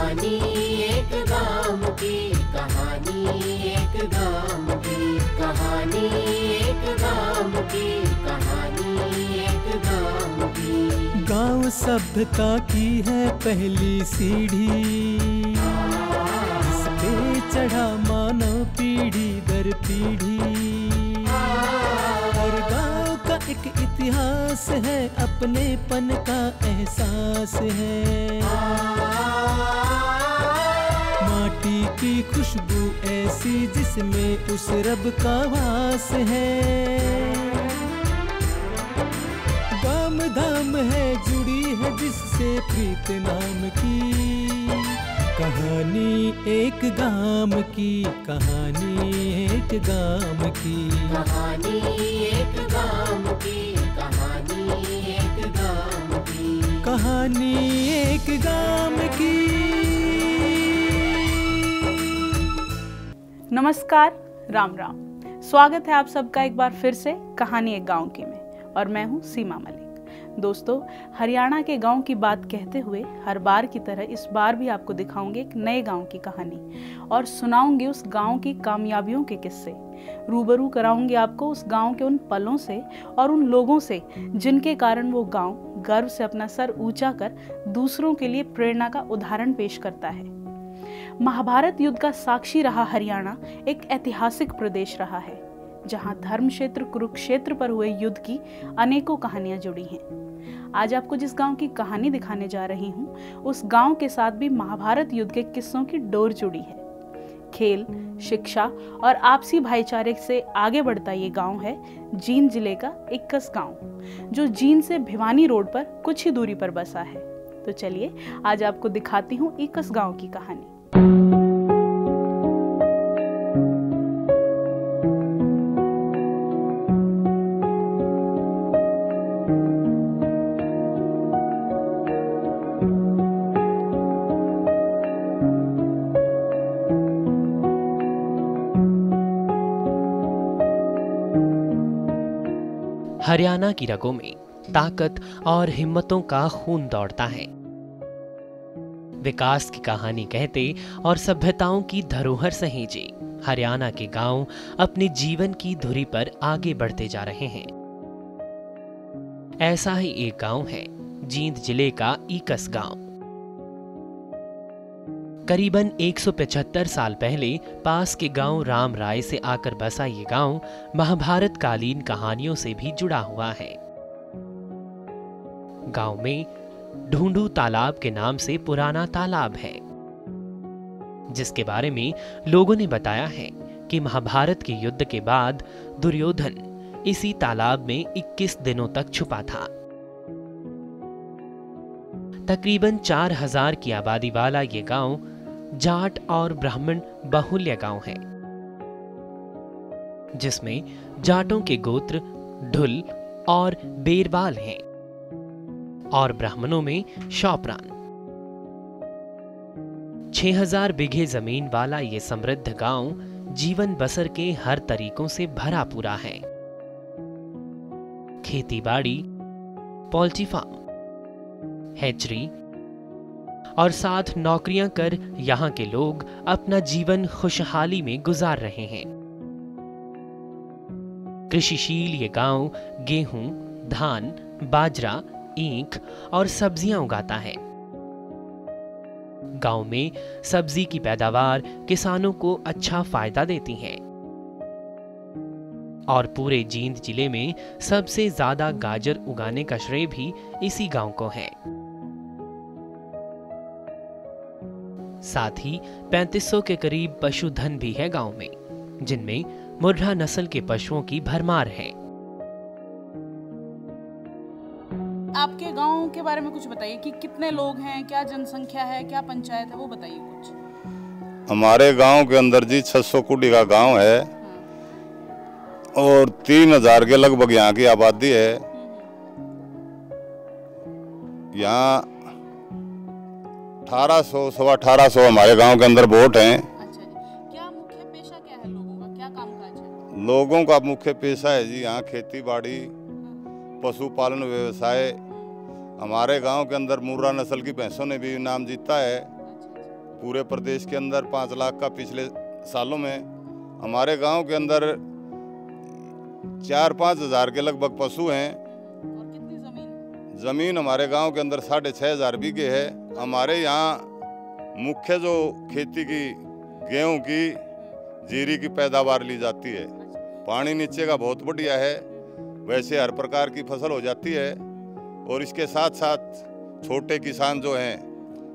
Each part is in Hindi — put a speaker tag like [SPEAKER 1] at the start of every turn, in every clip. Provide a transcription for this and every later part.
[SPEAKER 1] कहानी एक गाँव की, कहानी एक गाँव की, कहानी एक गाँव की, कहानी एक गाँव की।
[SPEAKER 2] गाँव सभ्यता की है पहली सीढ़ी, इस पे चढ़ा मानव पीढ़ी दर पीढ़ी। हर गाँव का एक इतिहास है, अपनेपन का एहसास है। माटी की खुशबू ऐसी जिसमें उस रब का वास है। गाम धाम है जुड़ी है जिससे प्रीत नाम की। कहानी एक गाम की, कहानी एक गाम की,
[SPEAKER 1] कहानी एक गाँव की, कहानी एक गाँव की,
[SPEAKER 2] कहानी एक गाम की।
[SPEAKER 3] नमस्कार, राम राम। स्वागत है आप सबका एक बार फिर से कहानी एक गांव की में, और मैं हूं सीमा मलिक। दोस्तों, हरियाणा के गांव की बात कहते हुए हर बार की तरह इस बार भी आपको दिखाऊंगी एक नए गांव की कहानी और सुनाऊंगी उस गांव की कामयाबियों के किस्से। रूबरू कराऊंगी आपको उस गांव के उन पलों से और उन लोगों से जिनके कारण वो गांव गर्व से अपना सर ऊंचा कर दूसरों के लिए प्रेरणा का उदाहरण पेश करता है। महाभारत युद्ध का साक्षी रहा हरियाणा एक ऐतिहासिक प्रदेश रहा है, जहां धर्म क्षेत्र कुरुक्षेत्र पर हुए युद्ध की अनेकों कहानियां जुड़ी हैं। आज आपको जिस गांव की कहानी दिखाने जा रही हूं, उस गांव के साथ भी महाभारत युद्ध के किस्सों की डोर जुड़ी है। खेल, शिक्षा और आपसी भाईचारे से आगे बढ़ता ये गांव है जींद जिले का इक्कस गांव, जो जींद से भिवानी रोड पर कुछ ही दूरी पर बसा है। तो चलिए आज आपको दिखाती हूँ इक्कस गांव की कहानी।
[SPEAKER 4] हरियाणा की रगों में ताकत और हिम्मतों का खून दौड़ता है। विकास की कहानी कहते और सभ्यताओं की धरोहर सहेजे हरियाणा के गांव अपने जीवन की धुरी पर आगे बढ़ते जा रहे हैं। ऐसा ही एक गांव है जींद जिले का इक्कस गांव। करीबन 175 साल पहले पास के गांव राम राय से आकर बसा ये गांव महाभारत कालीन कहानियों से भी जुड़ा हुआ है। गांव में ढूंढू तालाब के नाम से पुराना तालाब है, जिसके बारे में लोगों ने बताया है कि महाभारत के युद्ध के बाद दुर्योधन इसी तालाब में 21 दिनों तक छुपा था। तकरीबन 4000 की आबादी वाला ये गांव जाट और ब्राह्मण बाहुल्य गांव है, जिसमें जाटों के गोत्र ढुल और बेरबाल हैं और ब्राह्मणों में शौपरान। 6000 बीघे जमीन वाला ये समृद्ध गांव जीवन बसर के हर तरीकों से भरा पूरा है। खेती बाड़ी, पोल्ट्री फार्म, हैचरी और साथ नौकरियां कर यहां के लोग अपना जीवन खुशहाली में गुजार रहे हैं। कृषिशील ये गांव गेहूं, धान, बाजरा, ईख और सब्जियां उगाता है। गांव में सब्जी की पैदावार किसानों को अच्छा फायदा देती है और पूरे जींद जिले में सबसे ज्यादा गाजर उगाने का श्रेय भी इसी गांव को है। साथ ही 3500 के करीब पशुधन भी है गांव में, जिनमें मुर्रा नस्ल के पशुओं की भरमार है।
[SPEAKER 3] आपके गांव के बारे में कुछ बताइए कि कितने लोग हैं, क्या जनसंख्या है, क्या पंचायत है, वो बताइए कुछ।
[SPEAKER 5] हमारे गांव के अंदर जी 600 कुटी का गांव है और 3000 के लगभग यहाँ की आबादी है। यहाँ 1800 सवा 1800 हमारे गांव के अंदर वोट हैं।
[SPEAKER 3] अच्छा जी, क्या मुख्य पेशा क्या है लोगों का, क्या कामकाज है?
[SPEAKER 5] लोगों का मुख्य पेशा है जी यहाँ खेती बाड़ी, पशुपालन व्यवसाय। हमारे गांव के अंदर मुर्रा नस्ल की भैंसों ने भी इनाम जीता है पूरे प्रदेश के अंदर 5 लाख का पिछले सालों में, हमारे गांव के अंदर 4-5 हज़ार के लगभग पशु हैं।
[SPEAKER 3] और कितनी जमीन?
[SPEAKER 5] ज़मीन हमारे गांव के अंदर 6,500 बीघे है। हमारे यहाँ मुख्य जो खेती की गेहूं की, जीरी की पैदावार ली जाती है। पानी नीचे का बहुत बढ़िया है, वैसे हर प्रकार की फसल हो जाती है। और इसके साथ साथ छोटे किसान जो हैं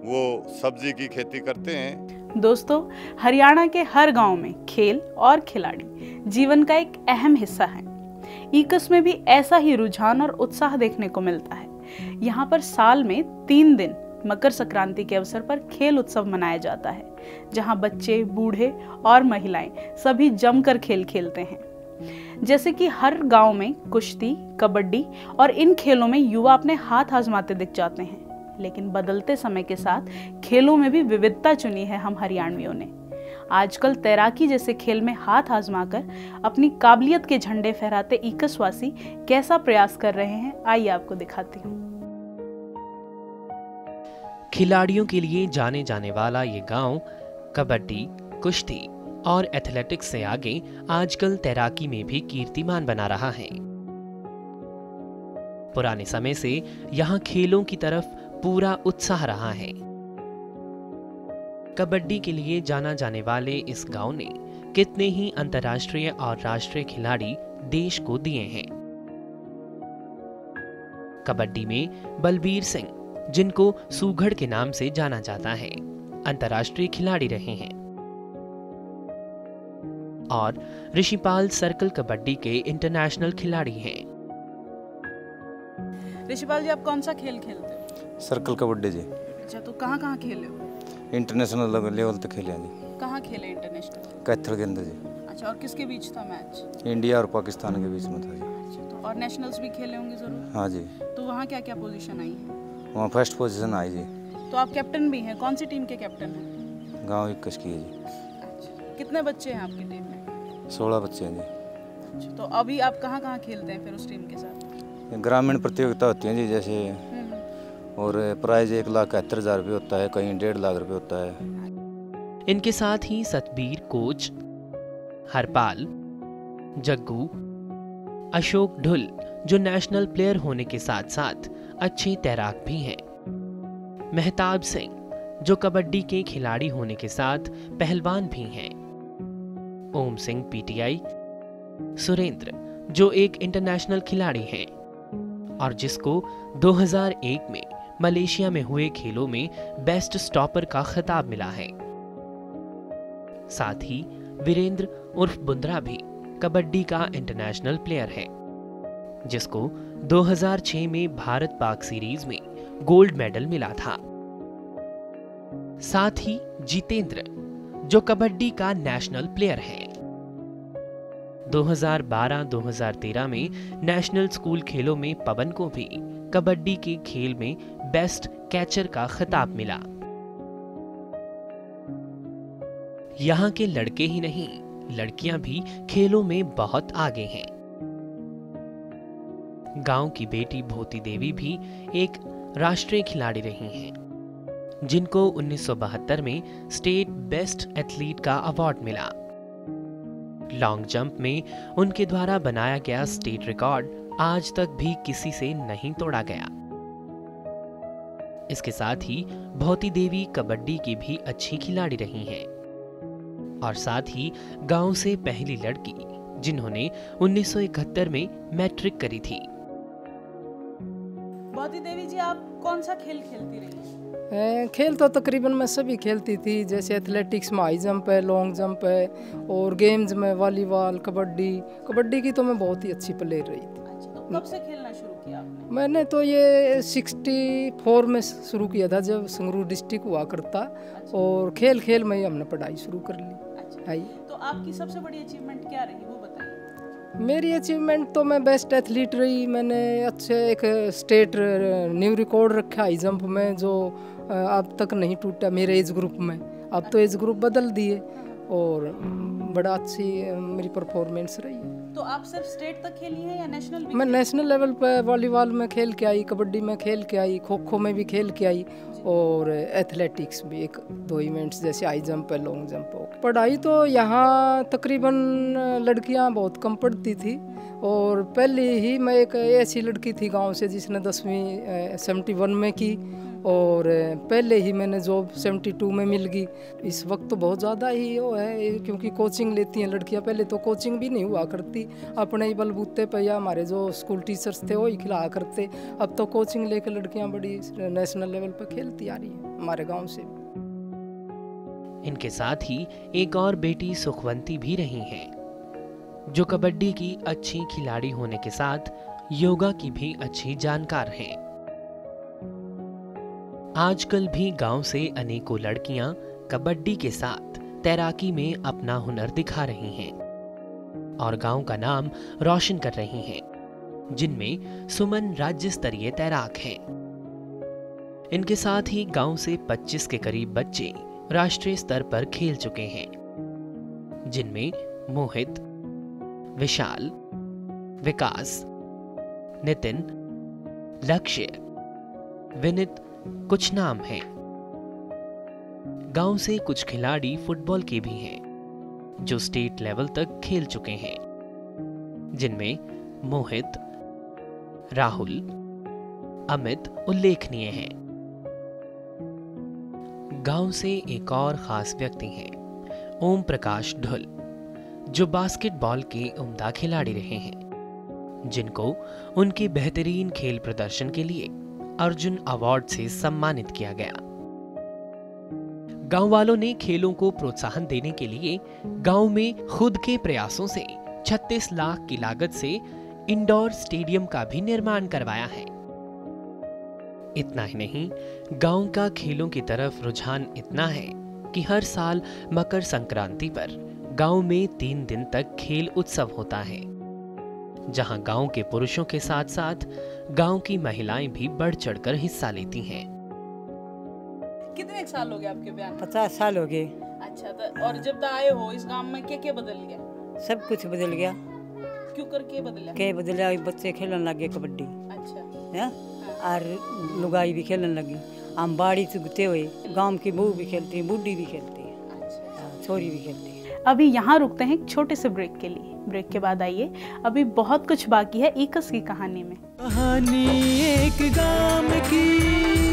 [SPEAKER 5] वो सब्जी की खेती करते हैं।
[SPEAKER 3] दोस्तों, हरियाणा के हर गांव में खेल और खिलाड़ी जीवन का एक अहम हिस्सा है। ईकस में भी ऐसा ही रुझान और उत्साह देखने को मिलता है। यहाँ पर साल में 3 दिन मकर संक्रांति के अवसर पर खेल उत्सव मनाया जाता है, जहाँ बच्चे, बूढ़े और महिलाएं सभी जमकर खेल खेलते हैं। जैसे कि हर गांव में कुश्ती, कबड्डी और इन खेलों में युवा अपने हाथ आजमाते दिख जाते हैं। लेकिन बदलते समय के साथ खेलों में भी विविधता चुनी है हम हरियाणवियों ने। आजकल तैराकी जैसे खेल में हाथ आजमाकर अपनी काबिलियत के झंडे फहराते ईकसवासी कैसा प्रयास कर रहे हैं, आइए आपको दिखाती हूँ।
[SPEAKER 4] खिलाड़ियों के लिए जाने जाने वाला ये गांव कबड्डी, कुश्ती और एथलेटिक्स से आगे आजकल तैराकी में भी कीर्तिमान बना रहा है। पुराने समय से यहाँ खेलों की तरफ पूरा उत्साह रहा है। कबड्डी के लिए जाना जाने वाले इस गांव ने कितने ही अंतर्राष्ट्रीय और राष्ट्रीय खिलाड़ी देश को दिए हैं। कबड्डी में बलबीर सिंह, जिनको सूघड़ के नाम से जाना जाता है, अंतर्राष्ट्रीय खिलाड़ी रहे हैं। और ऋषिपाल सर्कल कबड्डी के इंटरनेशनल खिलाड़ी हैं।
[SPEAKER 3] ऋषिपाल जी, आप कौन सा खेल खेलते हो?
[SPEAKER 6] सर्कल कबड्डी जी।
[SPEAKER 3] अच्छा, तो कहाँ कहाँ खेले हो?
[SPEAKER 6] इंटरनेशनल लेवल तक खेले हैं जी।
[SPEAKER 3] कहाँ खेले इंटरनेशनल?
[SPEAKER 6] कैथल के अंदर जी।
[SPEAKER 3] अच्छा, और किसके बीच था मैच?
[SPEAKER 6] इंडिया और पाकिस्तान के बीच में था जी।
[SPEAKER 3] अच्छा, तो और नेशनल्स भी खेले होंगे जरूर?
[SPEAKER 6] हाँ जी।
[SPEAKER 3] तो वहाँ क्या क्या पोजीशन आई है?
[SPEAKER 6] वहाँ फर्स्ट पोजीशन आई जी।
[SPEAKER 3] तो आप कैप्टन भी हैं, कौन सी टीम के कैप्टन हैं?
[SPEAKER 6] गाँव ईकस की है जी।
[SPEAKER 3] अच्छा, कितने बच्चे हैं आपकी टीम में?
[SPEAKER 6] 16 बच्चे हैं जी।
[SPEAKER 3] अच्छा, तो अभी आप कहाँ कहाँ खेलते हैं फिर उस टीम के साथ?
[SPEAKER 6] ग्रामीण प्रतियोगिता होती है जी, जैसे और प्राइज 1,71,000 रुपये होता है, कहीं 1.5 लाख रुपये होता है।
[SPEAKER 4] इनके साथ ही सतबीर कोच, हरपाल, जग्गू, अशोक ढुल, जो नेशनल प्लेयर होने के साथ साथ अच्छे तैराक भी हैं, मेहताब सिंह, जो कबड्डी के खिलाड़ी होने के साथ पहलवान भी हैं, ओम सिंह पीटीआई, सुरेंद्र, जो एक इंटरनेशनल खिलाड़ी हैं और जिसको 2001 में मलेशिया में हुए खेलों में बेस्ट स्टॉपर का खिताब मिला है। साथ ही वीरेंद्र उर्फ बुंद्रा भी कबड्डी का इंटरनेशनल प्लेयर है, जिसको 2006 में भारत पाक सीरीज में गोल्ड मेडल मिला था। साथ ही जितेंद्र, जो कबड्डी का नेशनल प्लेयर है। 2012-2013 में नेशनल स्कूल खेलों में पवन को भी कबड्डी के खेल में बेस्ट कैचर का खिताब मिला। यहाँ के लड़के ही नहीं, लड़कियां भी खेलों में बहुत आगे हैं। गांव की बेटी भोती देवी भी एक राष्ट्रीय खिलाड़ी रही हैं, जिनको 1972 में स्टेट बेस्ट एथलीट का अवार्ड मिला। लॉन्ग जंप में उनके द्वारा बनाया गया स्टेट रिकॉर्ड आज तक भी किसी से नहीं तोड़ा गया। इसके साथ ही भोती देवी कबड्डी की भी अच्छी खिलाड़ी रही हैं और साथ ही गांव से पहली लड़की जिन्होंने 1971 में मैट्रिक करी थी।
[SPEAKER 3] भोती देवी जी, आप कौन सा खेल खेलती रही?
[SPEAKER 7] खेल तो तकरीबन मैं सभी खेलती थी, जैसे एथलेटिक्स में हाई जंप है, लॉन्ग जंप है, और गेम्स में वॉलीबॉल, कबड्डी की तो मैं बहुत ही अच्छी प्लेयर रही थी।
[SPEAKER 3] अच्छा, तो कब से खेलना शुरू किया आपने?
[SPEAKER 7] मैंने तो ये 64 में शुरू किया था, जब संगरूर डिस्ट्रिक्ट हुआ करता।
[SPEAKER 3] अच्छा।
[SPEAKER 7] और खेल में ही हमने पढ़ाई शुरू कर ली।
[SPEAKER 3] अच्छा,
[SPEAKER 7] आई
[SPEAKER 3] तो आपकी सबसे बड़ी अचीवमेंट क्या रही, वो बताइए।
[SPEAKER 7] मेरी अचीवमेंट तो मैं बेस्ट एथलीट रही। मैंने अच्छे एक स्टेट न्यू रिकॉर्ड रखा हाई जंप में, जो अब तक नहीं टूटा मेरे एज ग्रुप में। अब तो एज ग्रुप बदल दिए, और बड़ा अच्छी मेरी परफॉर्मेंस रही है।
[SPEAKER 3] तो आप सिर्फ स्टेट तक खेली हैं या नेशनल भी?
[SPEAKER 7] मैं नेशनल लेवल पे वॉलीबॉल में खेल के आई, कबड्डी में खेल के आई, खो खो में भी खेल के आई और एथलेटिक्स भी, एक दो इवेंट्स जैसे हाई जंप है, लॉन्ग जंप हो। पढ़ाई तो यहाँ तकरीबन लड़कियाँ बहुत कम पढ़ती थी और पहले ही मैं एक ऐसी लड़की थी गांव से जिसने 10वीं 71 में की और पहले ही मैंने जॉब 72 में मिल गई। इस वक्त तो बहुत ज़्यादा ही वो है क्योंकि कोचिंग लेती हैं लड़कियां। पहले तो कोचिंग भी नहीं हुआ करती, अपने ही बलबूते पे या हमारे जो स्कूल टीचर्स थे वो ही खिलाया करते। अब तो कोचिंग लेकर लड़कियां बड़ी नेशनल लेवल पर खेलती आ रही हैं हमारे गांव से।
[SPEAKER 4] इनके साथ ही एक और बेटी सुखवंती भी रही हैं, जो कबड्डी की अच्छी खिलाड़ी होने के साथ योगा की भी अच्छी जानकार हैं। आजकल भी गांव से अनेकों लड़कियां कबड्डी के साथ तैराकी में अपना हुनर दिखा रही हैं और गांव का नाम रोशन कर रही हैं, जिनमें सुमन राज्य स्तरीय तैराक हैं। इनके साथ ही गांव से 25 के करीब बच्चे राष्ट्रीय स्तर पर खेल चुके हैं, जिनमें मोहित, विशाल, विकास, नितिन, लक्ष्य, विनित कुछ नाम हैं। गांव से कुछ खिलाड़ी फुटबॉल के भी हैं जो स्टेट लेवल तक खेल चुके हैं, जिनमें मोहित, राहुल, अमित उल्लेखनीय हैं। गांव से एक और खास व्यक्ति हैं ओम प्रकाश ढुल, जो बास्केटबॉल के उम्दा खिलाड़ी रहे हैं, जिनको उनके बेहतरीन खेल प्रदर्शन के लिए अर्जुन अवार्ड से सम्मानित किया गया। गांव वालों ने खेलों को प्रोत्साहन देने के लिए गांव में खुद के प्रयासों से 36 लाख की लागत से इंडोर स्टेडियम का भी निर्माण करवाया है। इतना ही नहीं, गांव का खेलों की तरफ रुझान इतना है कि हर साल मकर संक्रांति पर गांव में 3 दिन तक खेल उत्सव होता है, जहां गांव के पुरुषों के साथ साथ गांव की महिलाएं भी बढ़ चढ़कर हिस्सा लेती हैं।
[SPEAKER 3] कितने साल हो गए आपके ब्याह?
[SPEAKER 8] 50 साल हो गए।
[SPEAKER 3] अच्छा, तो और जब तक आए हो इस गांव में क्या क्या बदल गया?
[SPEAKER 8] सब कुछ बदल गया।
[SPEAKER 3] क्यों करके बदला?
[SPEAKER 8] के बदला, बच्चे खेलने लगे कबड्डी।
[SPEAKER 3] अच्छा।
[SPEAKER 8] है और लुगाई भी खेलने लगी। हम बाड़ी चुगते हुए गांव की बहू भी खेलती है, बूढ़ी भी खेलती है। अच्छा। छोरी भी खेलती है।
[SPEAKER 3] अभी यहाँ रुकते हैं एक छोटे से ब्रेक के लिए। ब्रेक के बाद आइए, अभी बहुत कुछ बाकी है एकस की कहानी में।
[SPEAKER 2] कहानी एक गांव की।